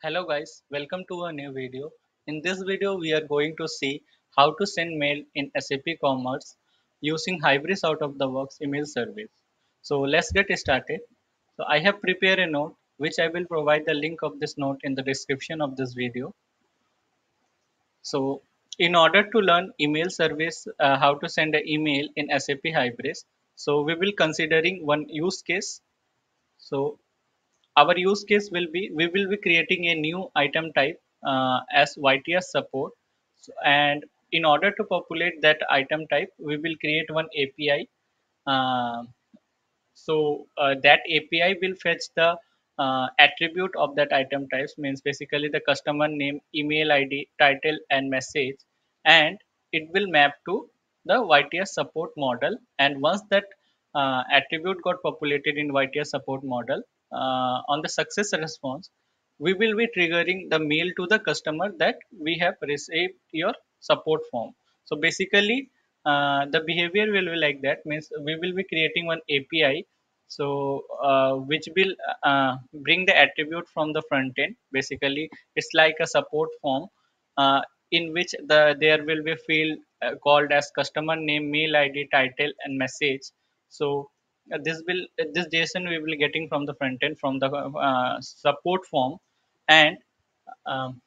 Hello guys, welcome to a new video. In this video we are going to see how to send mail in SAP Commerce using Hybris out of the works email service. So let's get started. So I have prepared a note which I will provide the link of this note in the description of this video. So in order to learn email service, how to send an email in SAP Hybris, so we will considering one use case. So our use case will be we will be creating a new item type as YTS support. And in order to populate that item type we will create one API. That API will fetch the attribute of that item types, means basically the customer name, email ID, title and message, and it will map to the YTS support model. And once that attribute got populated in YTS support model, on the success response we will be triggering the mail to the customer that we have received your support form. So basically the behavior will be like that, means we will be creating one API, which will bring the attribute from the front end. Basically it's like a support form uh, in which there will be field called as customer name, mail ID, title and message. So this JSON we will be getting from the front end from the support form. And um,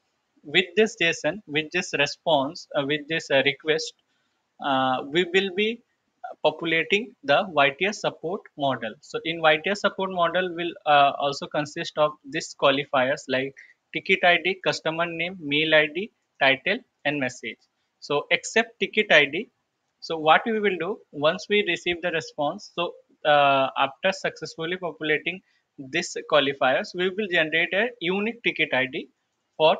with this JSON, with this response, with this request, we will be populating the YTS support model. So in YTS support model will also consist of this qualifiers like ticket ID, customer name, mail ID, title and message. So except ticket ID, so what we will do once we receive the response, so after successfully populating this qualifiers, we will generate a unique ticket ID for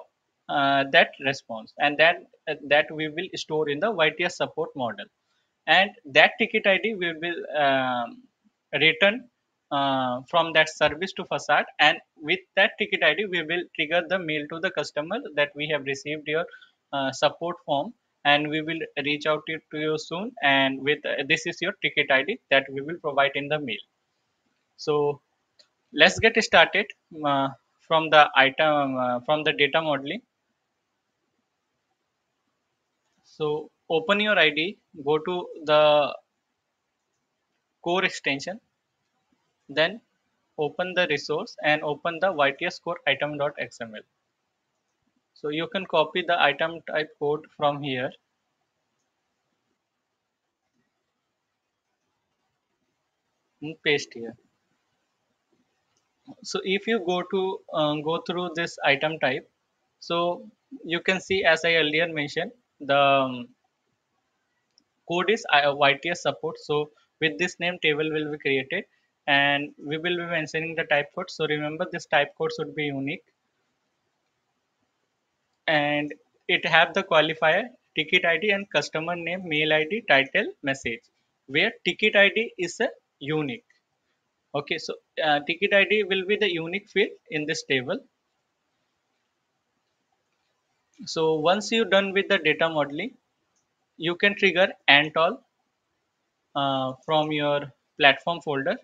that response, and that we will store in the YTS support model. And that ticket ID we will return from that service to facade, and with that ticket ID we will trigger the mail to the customer that we have received your support form, and we will reach out to you soon, and with this is your ticket ID that we will provide in the mail. So let's get started from the item from the data modeling. So open your ID, go to the core extension, then open the resource and open the YTS core item.xml. So you can copy the item type code from here and paste here. So if you go through this item type, so you can see, as I earlier mentioned, the code is YTS support. So with this name table will be created, and we will be mentioning the type code. So remember, this type code should be unique, and it have the qualifier ticket ID and customer name, mail ID, title, message, where ticket ID is a unique. Okay, so ticket ID will be the unique field in this table. So once you're done with the data modeling, you can trigger ant all from your platform folder.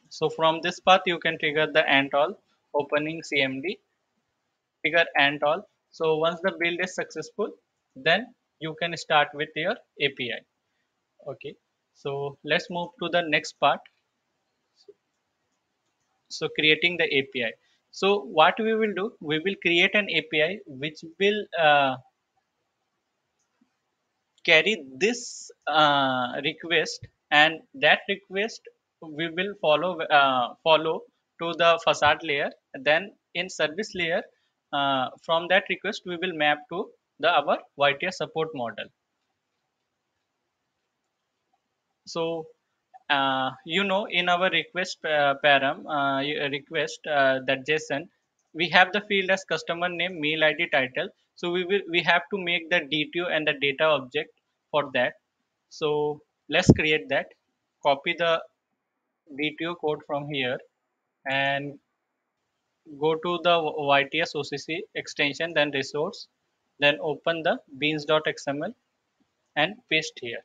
So from this path you can trigger the ant all, opening CMD, trigger ant all. So once the build is successful, then you can start with your API. Okay, so let's move to the next part. So creating the API. So what we will do, we will create an API which will carry this request, and that request we will follow to the facade layer. Then in service layer, from that request we will map to the our YTS support model. So in our request param request that JSON, we have the field as customer name, mail ID, title. So we have to make the DTO and the data object for that. So let's create that. Copy the DTO code from here and go to the YTS OCC extension, then resource, then open the beans.xml and paste here.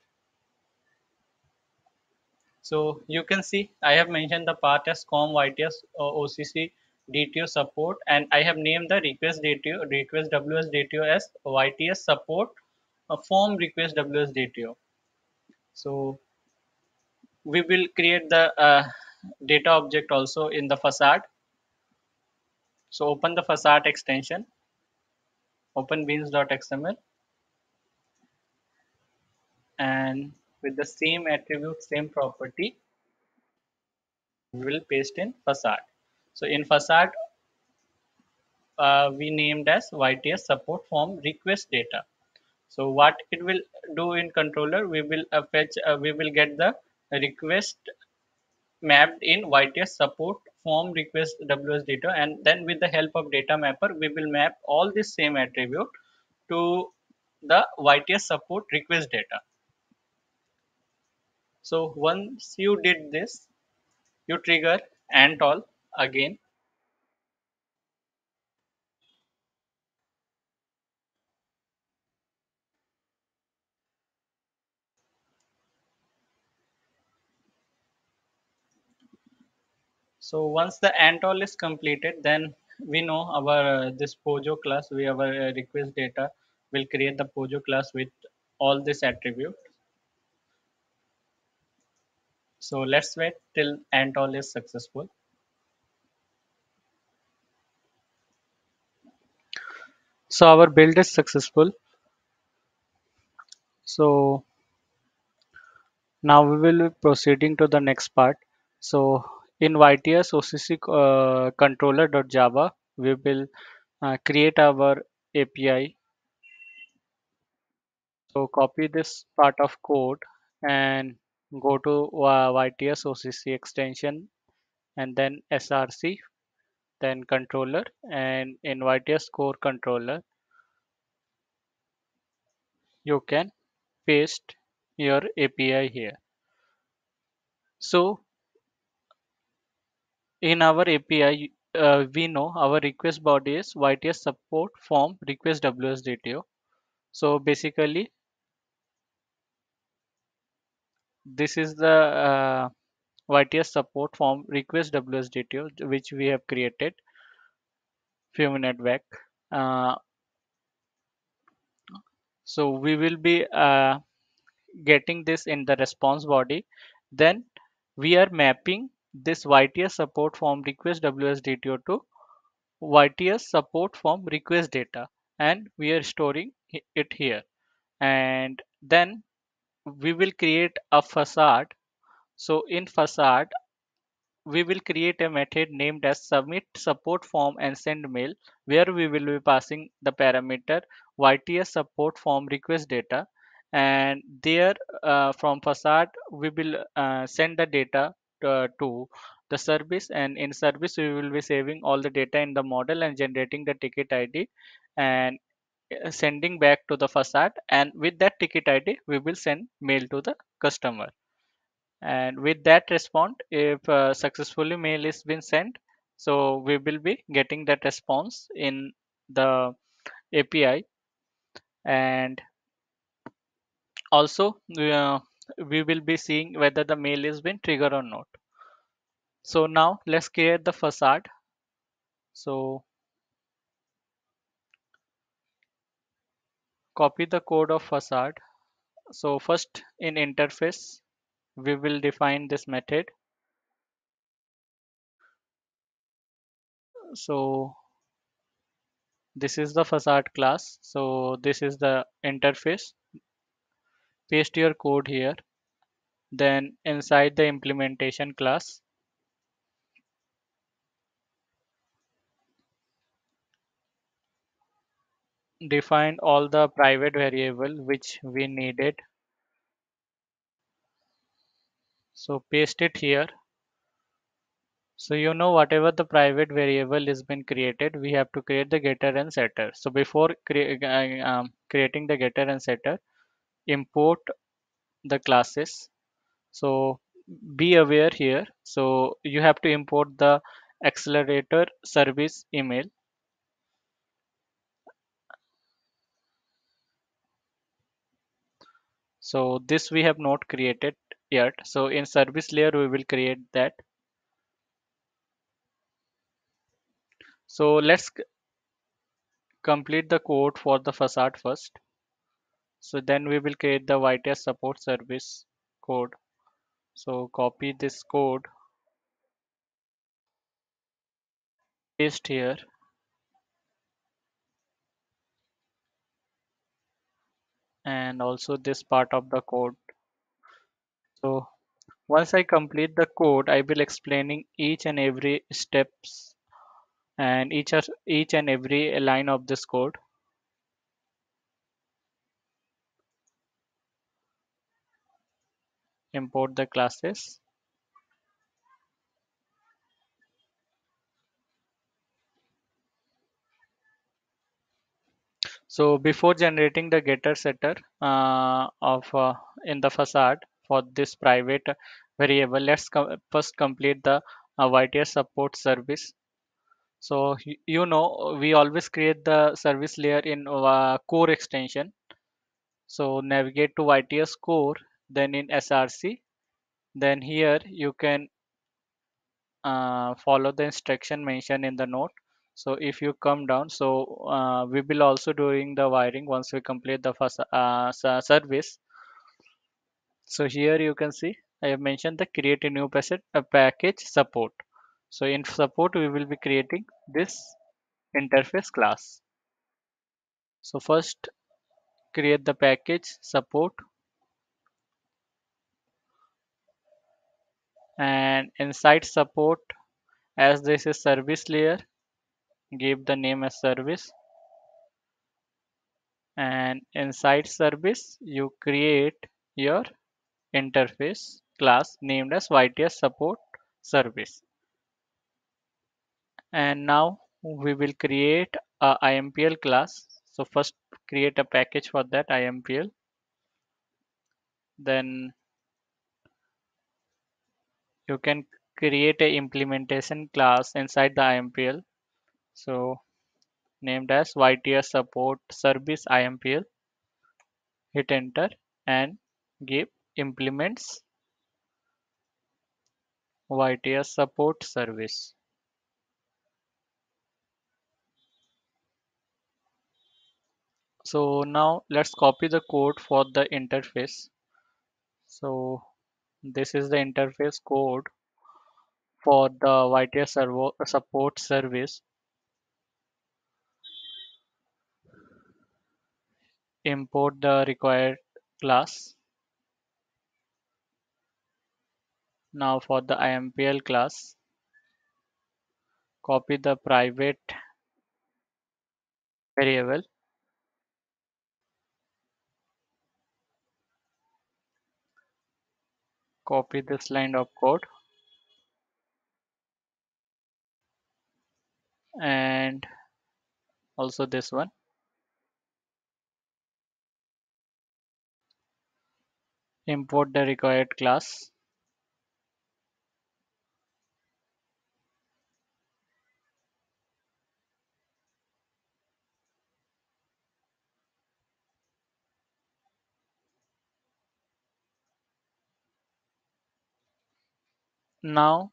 So you can see I have mentioned the path as com YTS OCC DTO support, and I have named the request DTO request WS DTO as YTS support form request WS DTO. So we will create the data object also in the facade. So open the facade extension, open beans.xml, and with the same attribute, same property, we will paste in facade. So in facade, we named as YTS support form request data. So what it will do in controller, we will we will get the request mapped in YTS support form request WS data, and then with the help of data mapper, we will map all this same attribute to the YTS support request data. So once you did this, you trigger ant all again. So once the ant all is completed, then we know our this Pojo class, we our request data will create the Pojo class with all this attribute. So let's wait till ant all is successful. So our build is successful. So now we will be proceeding to the next part. So in YTS OCC controller.java, we will create our API. So copy this part of code and go to YTS OCC extension and then SRC, then controller, and in YTS core controller, you can paste your API here. So in our API, we know our request body is YTS support form request WSDTO. So basically, this is the YTS support form request WSDTO which we have created few minutes back. Uh, so we will be getting this in the response body. Then we are mapping this YTS support form request WSDTO to YTS support form request data, and we are storing it here. And then we will create a facade. So in facade, we will create a method named as submit support form and send mail, where we will be passing the parameter YTS support form request data, and there from facade we will send the data to the service, and in service we will be saving all the data in the model and generating the ticket ID and sending back to the facade, and with that ticket ID we will send mail to the customer, and with that respond if successfully mail is been sent, so we will be getting that response in the API, and also we will be seeing whether the mail is been triggered or not. So now let's create the facade. So copy the code of facade. So first in interface we will define this method. So this is the facade class, so this is the interface. Paste your code here. Then inside the implementation class, define all the private variable which we needed. So paste it here. So you know whatever the private variable has been created, we have to create the getter and setter. So before creating the getter and setter, import the classes. So be aware here. So you have to import the accelerator service email. So this we have not created yet. So in service layer we will create that. So let's complete the code for the facade first. So then we will create the YTS support service code. So copy this code, paste here, and also this part of the code. So once I complete the code, I will explaining each and every steps and each and every line of this code. Import the classes. So before generating the getter setter of in the facade for this private variable, let's first complete the YTS support service. So you know we always create the service layer in core extension. So navigate to YTS core, then in SRC. Then here you can follow the instruction mentioned in the note. So if you come down, so we will also doing the wiring once we complete the first service. So here you can see I have mentioned the create a new package support. So in support we will be creating this interface class. So first create the package support, and inside support, as this is service layer, give the name as service, and inside service you create your interface class named as YTS support service. And now we will create a IMPL class. So first create a package for that IMPL, then you can create a implementation class inside the IMPL, so named as YTS support service IMPL. Hit enter and give implements YTS support service. So now let's copy the code for the interface. So this is the interface code for the YTS servo support service. Import the required class. Now for the IMPL class, copy the private variable, copy this line of code, and also this one. Import the required class. Now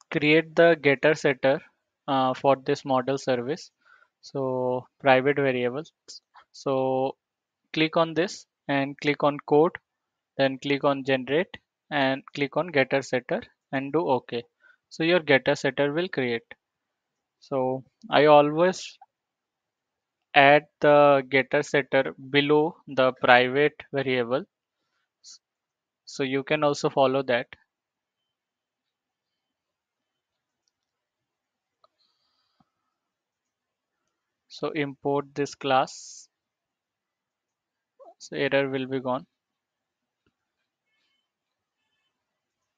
create the getter setter for this model service. So private variables. So click on this and click on code, then click on generate and click on getter setter and do OK. So your getter setter will create. So I always add the getter setter below the private variable. So you can also follow that. So import this class. So error will be gone.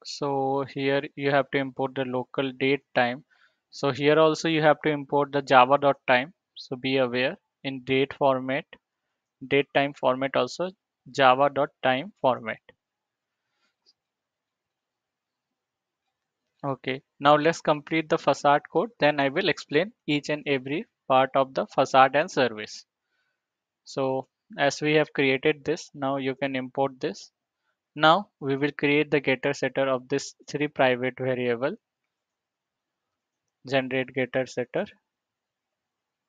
So here you have to import the local date time. So here also you have to import the java.time. So be aware in date time format also java.time format. Okay, now let's complete the facade code. Then I will explain each and every part of the facade and service. So as we have created this, now you can import this. Now we will create the getter setter of this three private variable. Generate getter setter.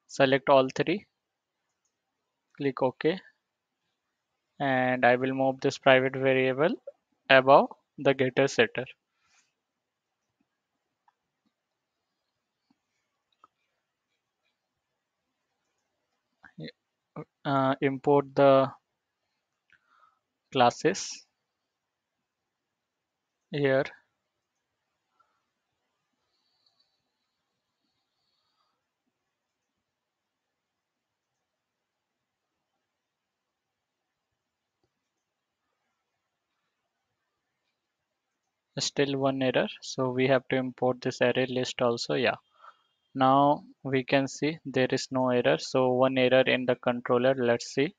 Select all three. Click OK. And I will move this private variable above the getter setter. Import the classes here. Still one error, so we have to import this array list also. Yeah, now we can see there is no error, so one error in the controller. Let's see.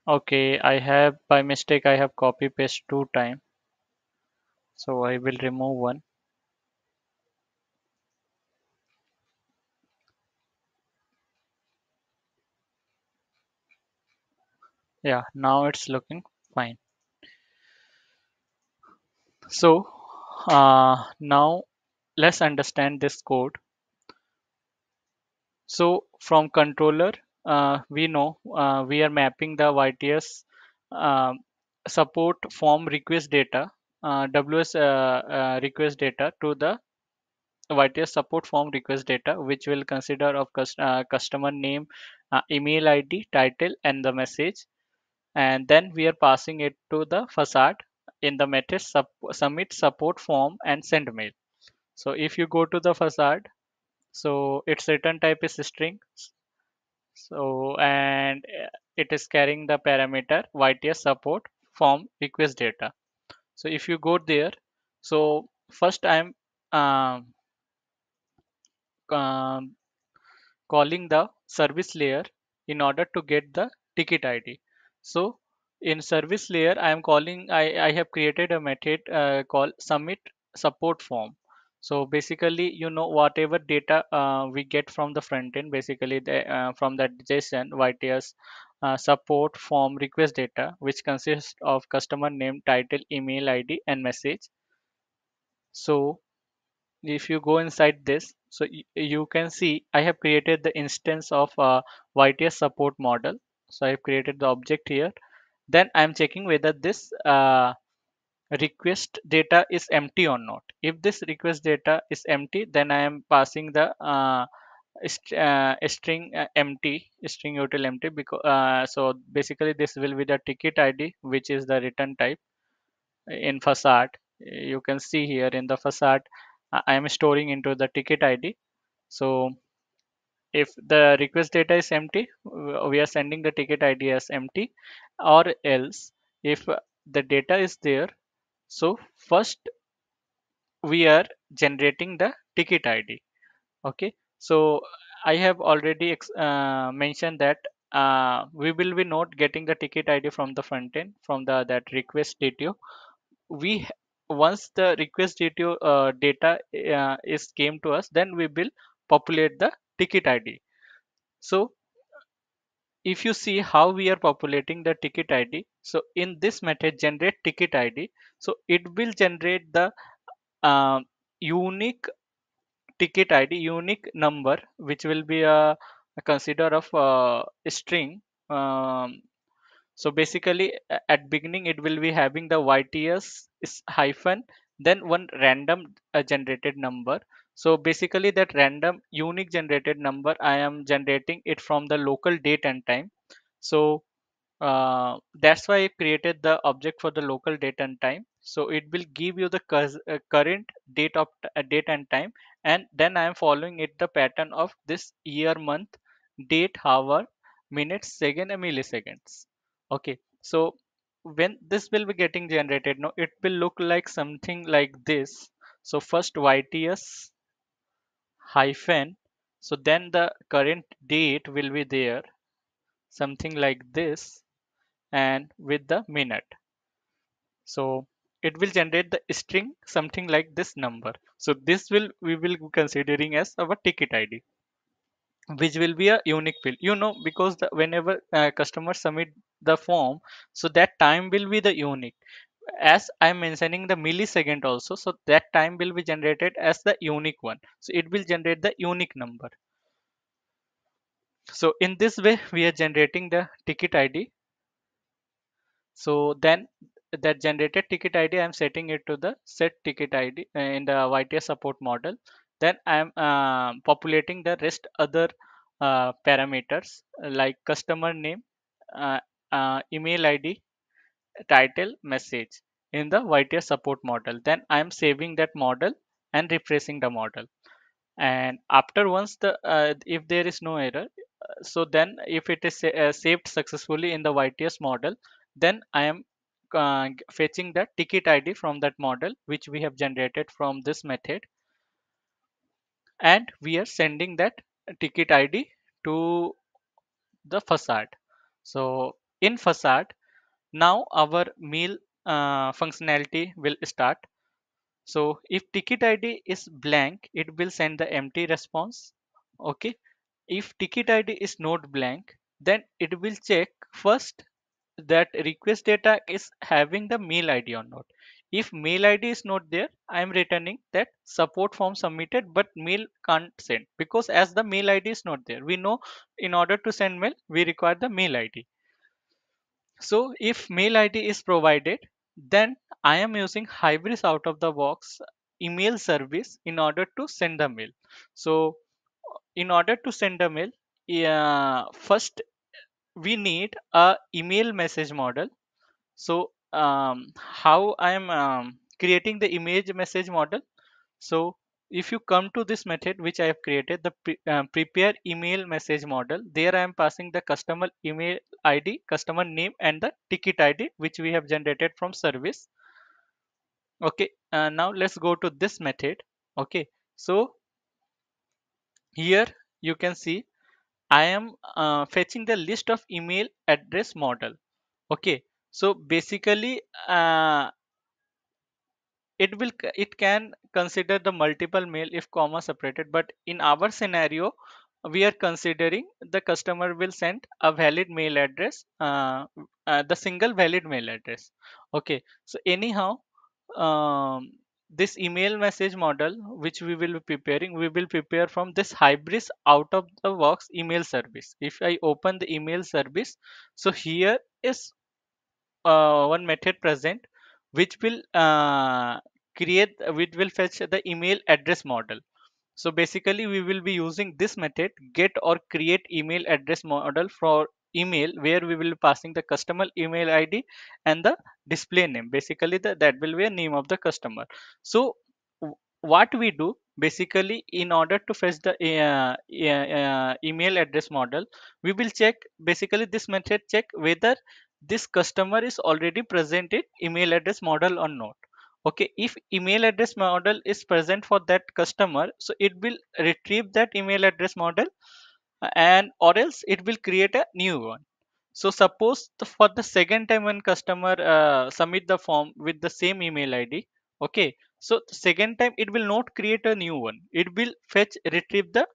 Okay, I have by mistake I have copy paste two times, so I will remove one. Yeah, now it's looking fine. So now let's understand this code. So from controller, we know we are mapping the YTS um, support form request data, WS request data to the YTS support form request data, which will consider of customer name, email ID, title, and the message. And then we are passing it to the facade in the method submit support form and send mail. So if you go to the facade, so its return type is string. So, and it is carrying the parameter YTS support form request data. So if you go there, so first I'm um, um, calling the service layer in order to get the ticket ID. So in service layer, I am calling, I have created a method called submit support form. So basically, you know, whatever data we get from the front end, basically from that JSON, YTS support form request data, which consists of customer name, title, email ID, and message. So if you go inside this, so you can see I have created the instance of YTS support model. So I have created the object here. Then I'm checking whether this request data is empty or not. If this request data is empty, then I am passing the string empty, string util empty, because so basically this will be the ticket ID, which is the return type in facade. You can see here in the facade, I am storing into the ticket ID. So if the request data is empty, we are sending the ticket ID as empty, or else if the data is there, so first we are generating the ticket ID. Okay, so I have already mentioned that we will be not getting the ticket ID from the front end from the that request data. We once the request data is came to us, then we will populate the ticket ID. So if you see how we are populating the ticket ID, so in this method generate ticket ID, so it will generate the uh, unique ticket ID, unique number, which will be a consider of a string. So basically, at beginning it will be having the YTS is hyphen, then one random generated number. So basically that random unique generated number, I am generating it from the local date and time. So that's why I created the object for the local date and time. So it will give you the current date of date and time, and then I am following it the pattern of this year, month, date, hour, minutes, second, and milliseconds. Okay, so when this will be getting generated, no, it will look like something like this. So first YTS hyphen, so then the current date will be there, something like this, and with the minute. So it will generate the string something like this number. So this will we will be considering as our ticket ID, which will be a unique field, because whenever customers submit the form, so that time will be the unique, as I'm mentioning the millisecond also, so that time will be generated as the unique one, so it will generate the unique number. So in this way we are generating the ticket ID. So then that generated ticket ID, I'm setting it to the set ticket ID in the YTS support model. Then I'm populating the rest other parameters like customer name, uh, email ID, title, message in the YTS support model. Then I'm saving that model and refreshing the model. And after once the if there is no error, so then if it is saved successfully in the YTS model, then I am fetching the ticket ID from that model which we have generated from this method, and we are sending that ticket ID to the facade. So in facade, now our mail functionality will start. So if ticket ID is blank, it will send the empty response. Okay. If ticket ID is not blank, then it will check first that request data is having the mail ID or not. If mail ID is not there, I am returning that support form submitted, but mail can't send, because as the mail ID is not there, we know in order to send mail, we require the mail ID. So if mail ID is provided, then I am using Hybris out of the box email service in order to send the mail. So in order to send a mail, first we need a email message model. So how I am creating the image message model. So if you come to this method which I have created, the prepare email message model, there I am passing the customer email ID, customer name, and the ticket ID which we have generated from service. Okay, now let's go to this method. Okay, so here you can see I am fetching the list of email address model. Okay, so basically it can consider the multiple mail if comma separated, but in our scenario we are considering the customer will send a valid mail address, the single valid mail address. Okay, so anyhow, um, this email message model which we will be preparing, we will prepare from this Hybris out of the box email service. If I open the email service, so here is one method present which will which will fetch the email address model. So basically we will be using this method get or create email address model for email, where we will be passing the customer email ID and the display name. Basically that will be a name of the customer. So what we do basically, in order to fetch the email address model, we will check, basically this method check whether this customer is already presented email address model or not. Okay, if email address model is present for that customer, so it will retrieve that email address model, and or else it will create a new one. So suppose for the second time when customer submit the form with the same email ID, okay, so the second time it will not create a new one, it will fetch retrieve the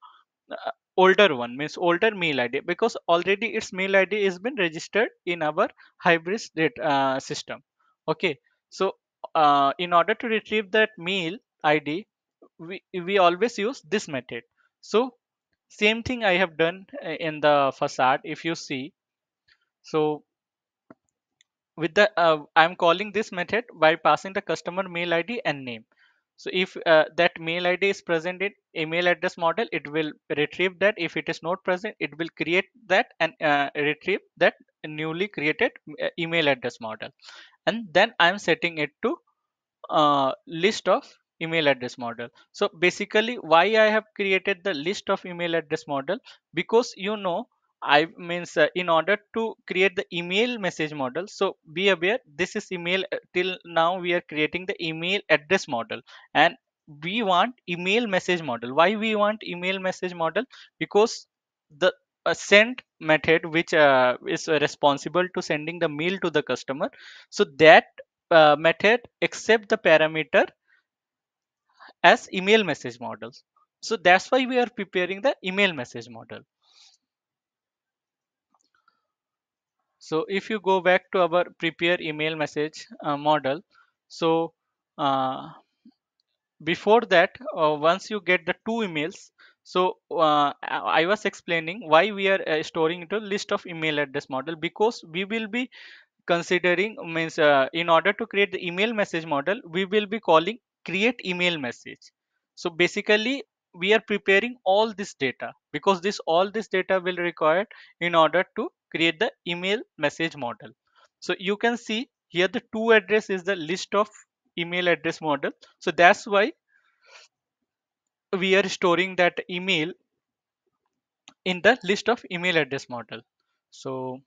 older one, means older mail ID, because already its mail ID has been registered in our Hybris system. Okay, so in order to retrieve that mail ID, we always use this method. So same thing I have done in the facade. If you see, so with the I'm calling this method by passing the customer mail ID and name. So if that mail ID is present in email address model, it will retrieve that. If it is not present, it will create that and retrieve that newly created email address model. And then I'm setting it to list of email address model. So basically why I have created the list of email address model, because I means in order to create the email message model, so be aware this is email, till now we are creating the email address model, and we want email message model. Why we want email message model? Because the send method which is responsible to sending the mail to the customer, so that method accept the parameter as email message models. So that's why we are preparing the email message model. So if you go back to our prepare email message model, so uh, before that, once you get the two emails, so I was explaining why we are storing into list of email address model, because we will be considering, means in order to create the email message model, we will be calling create email message. So basically we are preparing all this data, because this all this data will require in order to create the email message model. So you can see here the to address is the list of email address model. So that's why we are storing that email in the list of email address model. So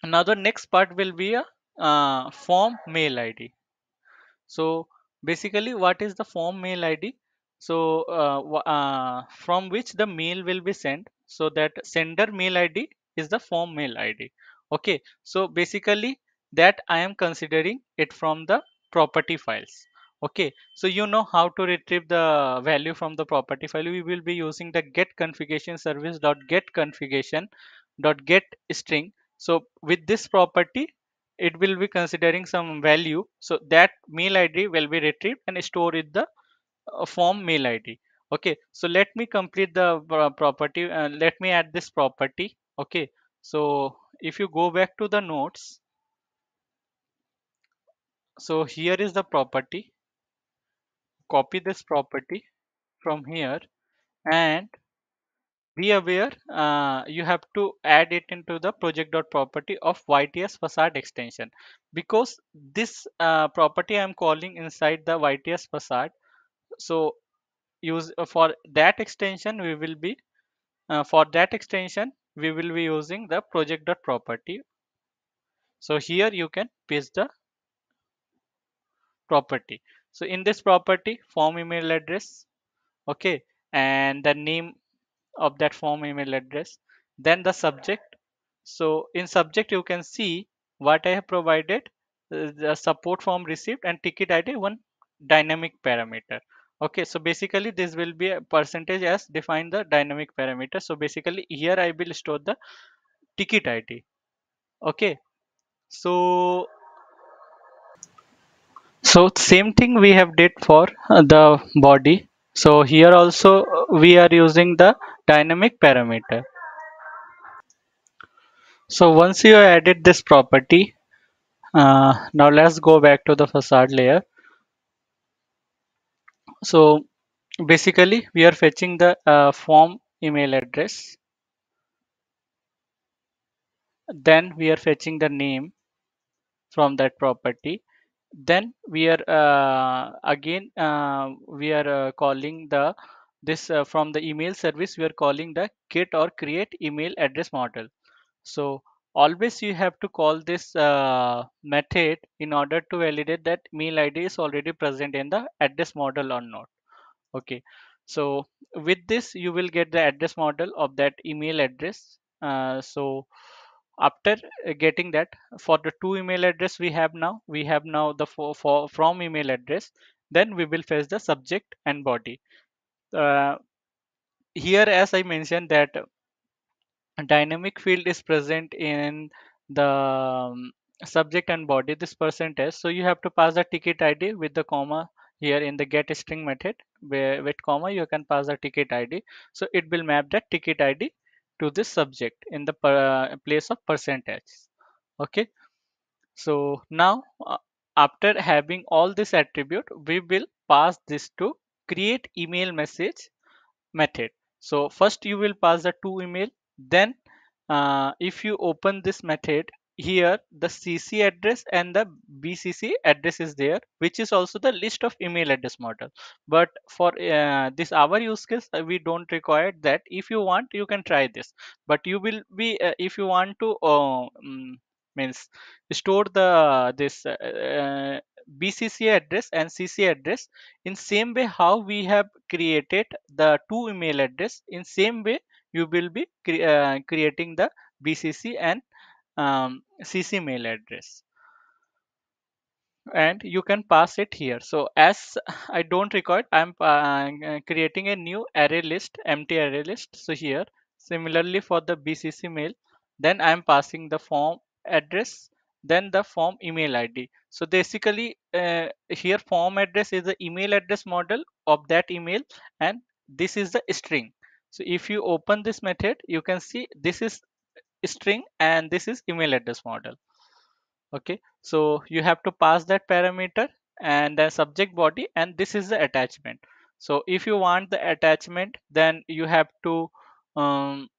now the next part will be a form mail id. So basically, what is the form mail ID? So from which the mail will be sent. So that sender mail ID is the form mail ID. Okay. So basically that I am considering it from the property files. Okay. So you know how to retrieve the value from the property file. We will be using the get configuration service dot get configuration dot get string. So with this property, it will be considering some value, so that mail id will be retrieved and stored in the form mail id. Okay, so let me complete the property, let me add this property. Okay, so if you go back to the notes, so here is the property, copy this property from here, and be aware, you have to add it into the project.property of YTS facade extension, because this property I'm calling inside the YTS facade. So use for that extension we will be using the project.property. So here you can paste the property. So in this property, form email address, okay, and the name of that form email address, then the subject. So in subject you can see what I have provided, the support form received and ticket id, one dynamic parameter. Okay, so basically this will be a percentage as define the dynamic parameter. So basically here I will store the ticket id. Okay, so same thing we have did for the body. So here also we are using the dynamic parameter. So once you added this property, now let's go back to the facade layer. So basically we are fetching the form email address, then we are fetching the name from that property, then we are again we are calling the this from the email service, we are calling the get or create email address model. So always you have to call this method in order to validate that mail ID is already present in the address model or not. Okay, so with this you will get the address model of that email address. So after getting that, for the two email address we have now the for from email address, then we will fetch the subject and body. Uh, Here as I mentioned that dynamic field is present in the subject and body, this percentage. So you have to pass the ticket id with the comma here in the get string method, where with comma you can pass the ticket id. So it will map that ticket id to this subject in the place of percentage. Okay, so now after having all this attribute, we will pass this to create email message method. So first you will pass the to email, then if you open this method, here the cc address and the bcc address is there, which is also the list of email address model. But for this our use case, we don't require that. If you want you can try this, but you will be if you want to means store the this bcc address and cc address in same way how we have created the two email address, in same way you will be creating the bcc and CC mail address, and you can pass it here. So as I don't record, I'm creating a new array list, empty array list. So here, similarly for the BCC mail, then I'm passing the form address, then the form email ID. So basically here form address is the email address model of that email, and this is the string. So if you open this method, you can see this is string and this is email address model. Okay, so you have to pass that parameter and then subject body, and this is the attachment. So if you want the attachment, then you have to um,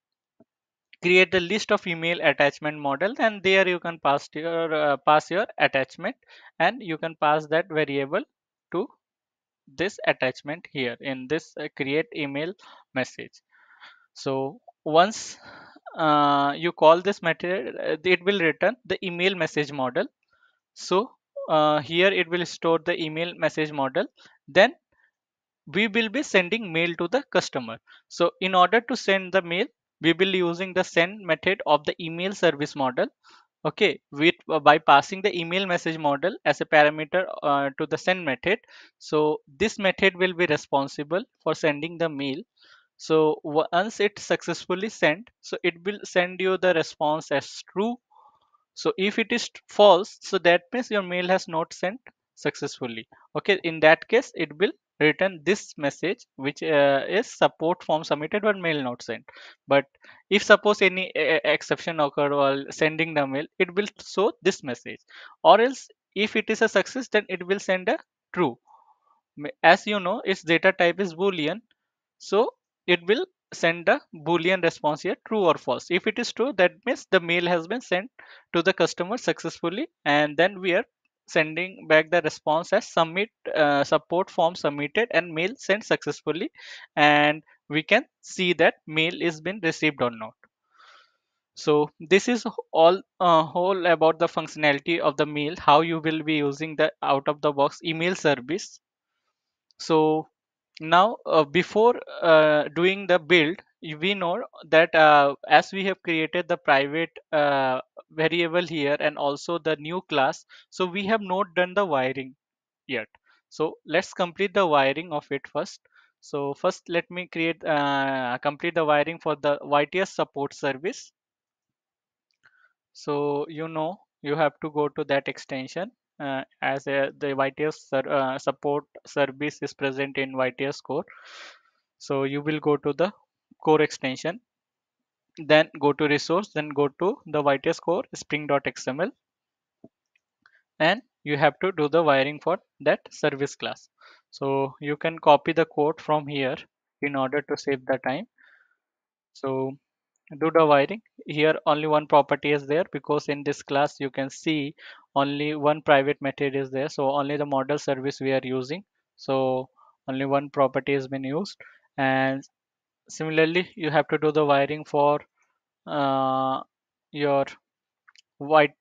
create the list of email attachment model, and there you can pass your attachment, and you can pass that variable to this attachment here in this create email message. So once you call this method, it will return the email message model. So here it will store the email message model. Then we will be sending mail to the customer. So in order to send the mail, we will using the send method of the email service model. Okay, with by passing the email message model as a parameter to the send method. So this method will be responsible for sending the mail. So once it successfully sent, so it will send you the response as true. So if it is false, so that means your mail has not sent successfully. Okay, in that case, it will return this message, which is support form submitted but mail not sent. But if suppose any exception occurred while sending the mail, it will show this message. Or else, if it is a success, then it will send a true. As you know, its data type is boolean, so it will send a boolean response here, true or false. If it is true, that means the mail has been sent to the customer successfully, and then we are sending back the response as submit support form submitted and mail sent successfully, and we can see that mail is been received or not. So this is all whole about the functionality of the mail, how you will be using the out of the box email service. So now before doing the build, we know that as we have created the private variable here and also the new class, so we have not done the wiring yet. So let's complete the wiring of it first. So first let me complete the wiring for the YTS support service. So you have to go to that extension, the support service is present in YTS core. So you will go to the core extension, then go to resource, then go to the YTS core spring.xml, and you have to do the wiring for that service class. So you can copy the code from here in order to save the time. So do the wiring here. Only one property is there because in this class you can see only one private method is there, so only the model service we are using. So only one property has been used, and similarly you have to do the wiring for your white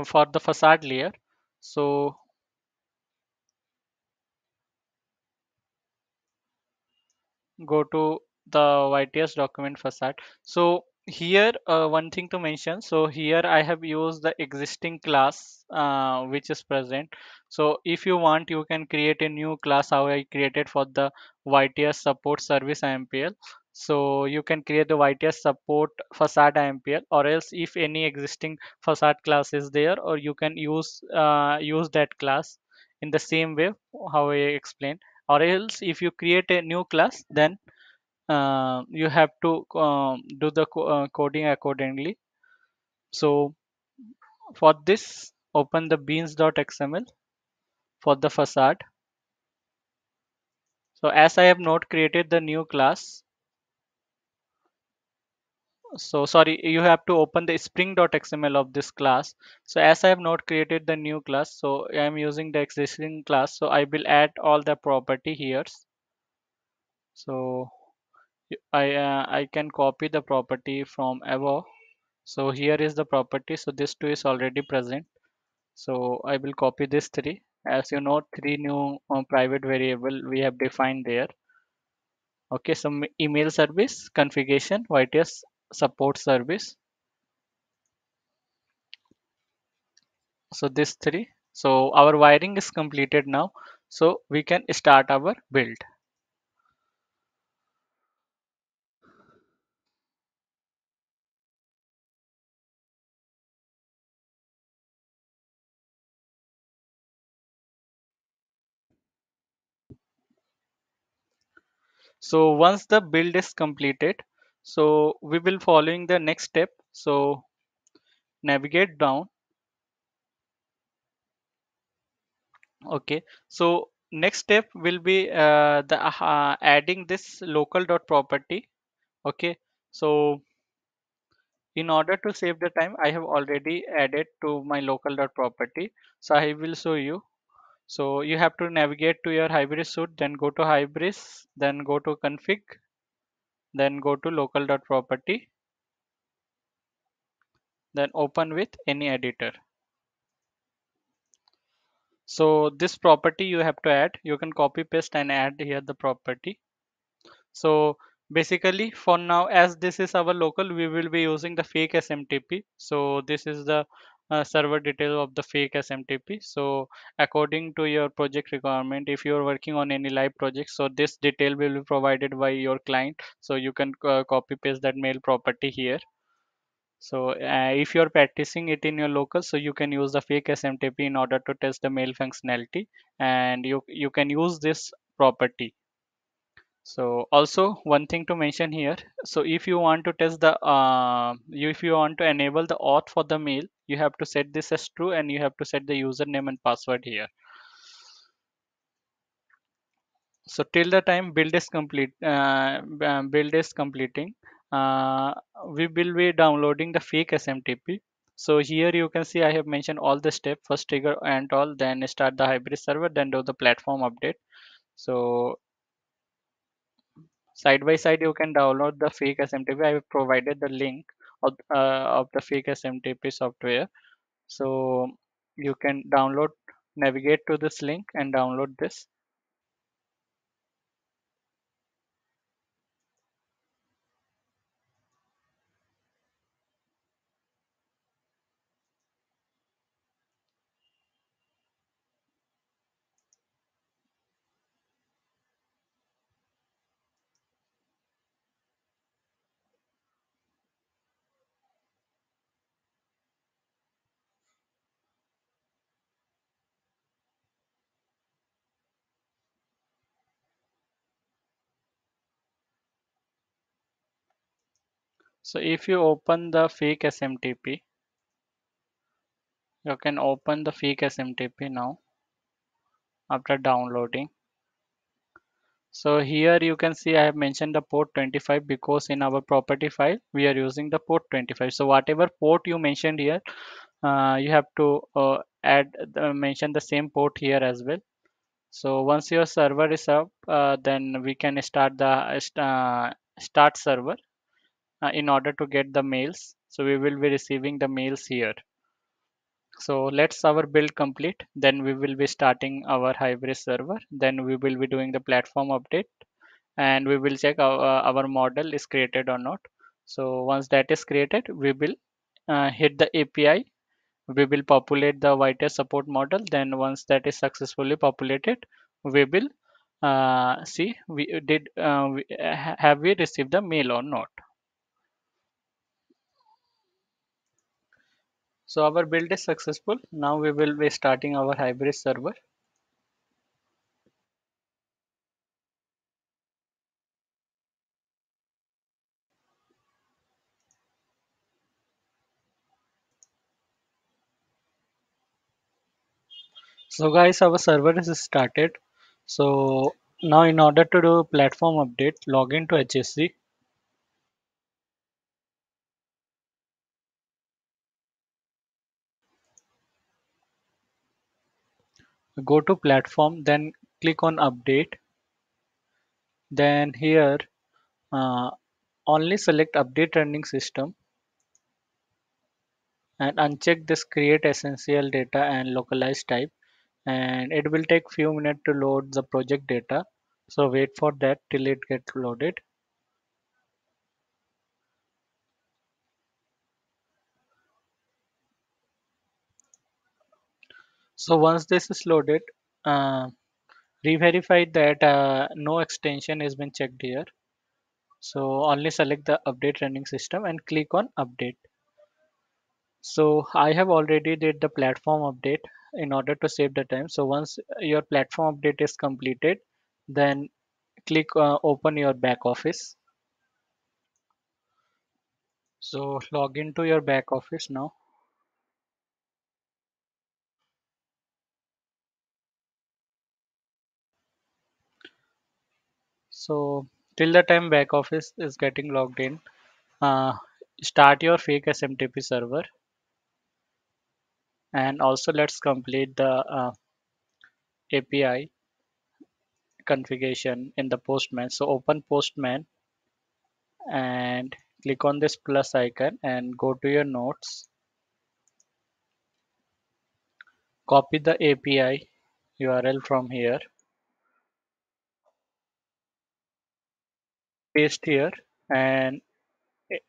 for the facade layer. So go to the YTS document facade. So here one thing to mention, so here I have used the existing class which is present. So if you want, you can create a new class how I created for the YTS support service IMPL. So you can create the YTS support facade IMPL, or else if any existing facade class is there, or you can use that class in the same way how I explained. Or else if you create a new class, then you have to do the coding accordingly. So for this, open the beans.xml for the facade. So as I have not created the new class, so sorry, you have to open the spring.xml of this class. So as I have not created the new class, so I am using the existing class, so I will add all the property here. So I can copy the property from above. So here is the property, so this two is already present. So I will copy this three. As you know, three new private variable we have defined there. Okay, some email service configuration, YTS support service. So this three. So our wiring is completed now. So we can start our build. So once the build is completed, so we will following the next step. So navigate down. Okay. So next step will be the adding this local dot property. Okay. So in order to save the time, I have already added to my local dot property. So I will show you. So you have to navigate to your Hybris suite, then go to Hybris, then go to config, then go to local dot property, then open with any editor. So this property you have to add. You can copy paste and add here the property. So basically for now, as this is our local, we will be using the fake SMTP. So this is the server detail of the fake SMTP. So according to your project requirement, if you are working on any live project, so this detail will be provided by your client. So you can copy paste that mail property here. So if you're practicing it in your local, so you can use the fake SMTP in order to test the mail functionality, and you can use this property. So also one thing to mention here. So if you want to test the if you want to enable the auth for the mail, you have to set this as true and you have to set the username and password here. So till the time build is complete, build is completing, uh, we will be downloading the fake SMTP. So here you can see I have mentioned all the steps: first trigger and all, then start the hybrid server, then do the platform update. So side by side you can download the fake SMTP. I have provided the link of the fake SMTP software. So you can download, navigate to this link and download this. So if you open the fake SMTP, you can open the fake SMTP now after downloading. So here you can see I have mentioned the port 25 because in our property file we are using the port 25. So whatever port you mentioned here, you have to mention the same port here as well. So once your server is up, then we can start the start server in order to get the mails. So we will be receiving the mails here. So let's our build complete. Then we will be starting our Hybris server. Then we will be doing the platform update and we will check our model is created or not. So once that is created, we will hit the API. We will populate the white support model. Then once that is successfully populated, we will see have we received the mail or not. So our build is successful. Now we will be starting our hybrid server. So guys, our server is started. So now in order to do platform update, log into HSC, go to platform, then click on update. Then here uh, only select update running system and uncheck this create essential data and localized type, and it will take few minutes to load the project data. So wait for that till it gets loaded. So once this is loaded, uh, re-verify that no extension has been checked here. So only select the update running system and click on update. So I have already did the platform update in order to save the time. So once your platform update is completed, then click open your back office. So log into your back office now. So till the time back office is getting logged in, uh, start your fake SMTP server, and also let's complete the API configuration in the Postman. So open Postman and click on this plus icon and go to your notes. Copy the API URL from here, paste here, and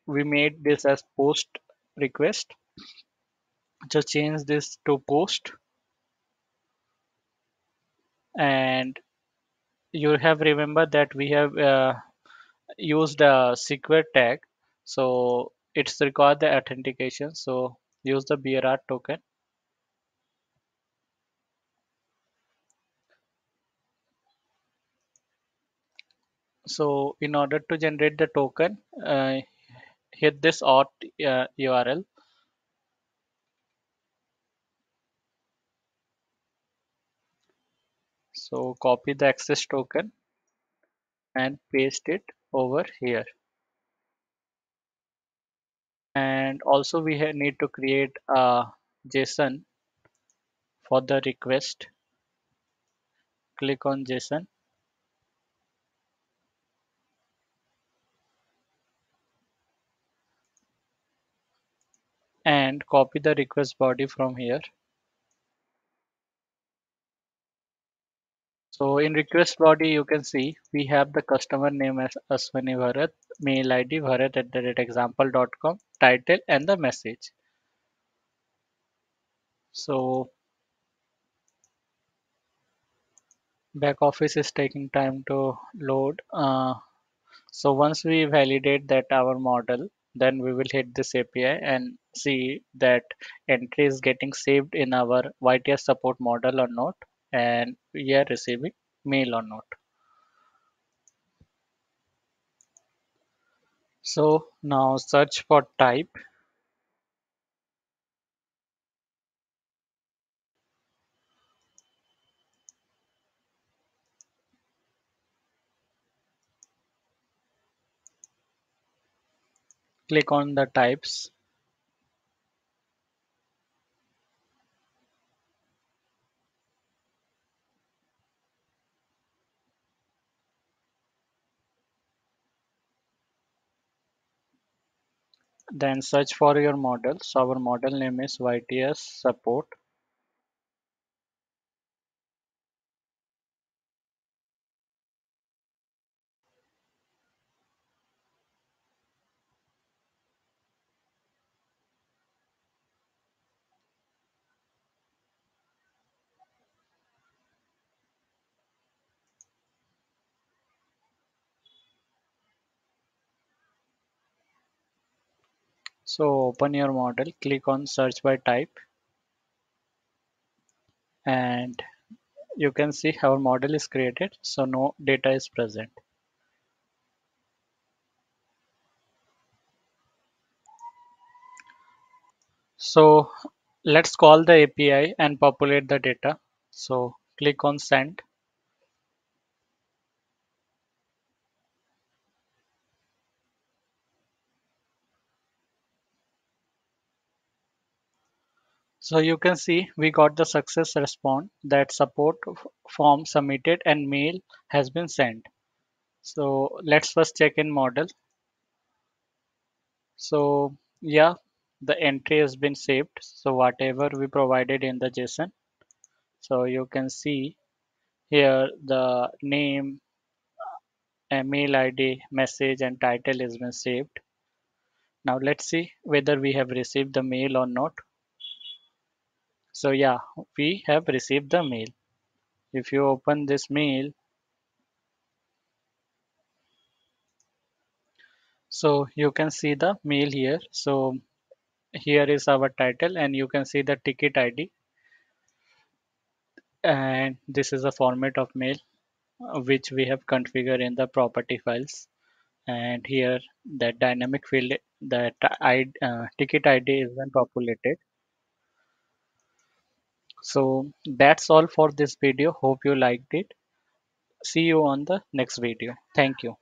we made this as post request. Just change this to post, and you have remembered that we have used a secret tag, so it's required the authentication. So use the BRR token. So in order to generate the token, hit this auth URL. So copy the access token and paste it over here. And also we need to create a JSON for the request. Click on JSON and copy the request body from here. So in request body, you can see we have the customer name as Aswani Bharat, mail ID bharat@example.com, title and the message. So back office is taking time to load. So once we validate that our model, then we will hit this API and see that entry is getting saved in our YTS support model or not, and we are receiving mail or not. So now search for type, click on the types, then search for your model. So our model name is YTS support. So open your model, click on search by type, and you can see our model is created. So no data is present. So let's call the API and populate the data. So click on send. So you can see we got the success response that support form submitted and mail has been sent. So let's first check in model. So yeah, the entry has been saved. So whatever we provided in the JSON. So you can see here the name, mail ID, message and title has been saved. Now let's see whether we have received the mail or not. So yeah, we have received the mail. If you open this mail, so you can see the mail here. So here is our title and you can see the ticket ID, and this is the format of mail which we have configured in the property files. And here that dynamic field, that ticket ID is then populated. So that's all for this video. Hope you liked it. See you on the next video. Thank you.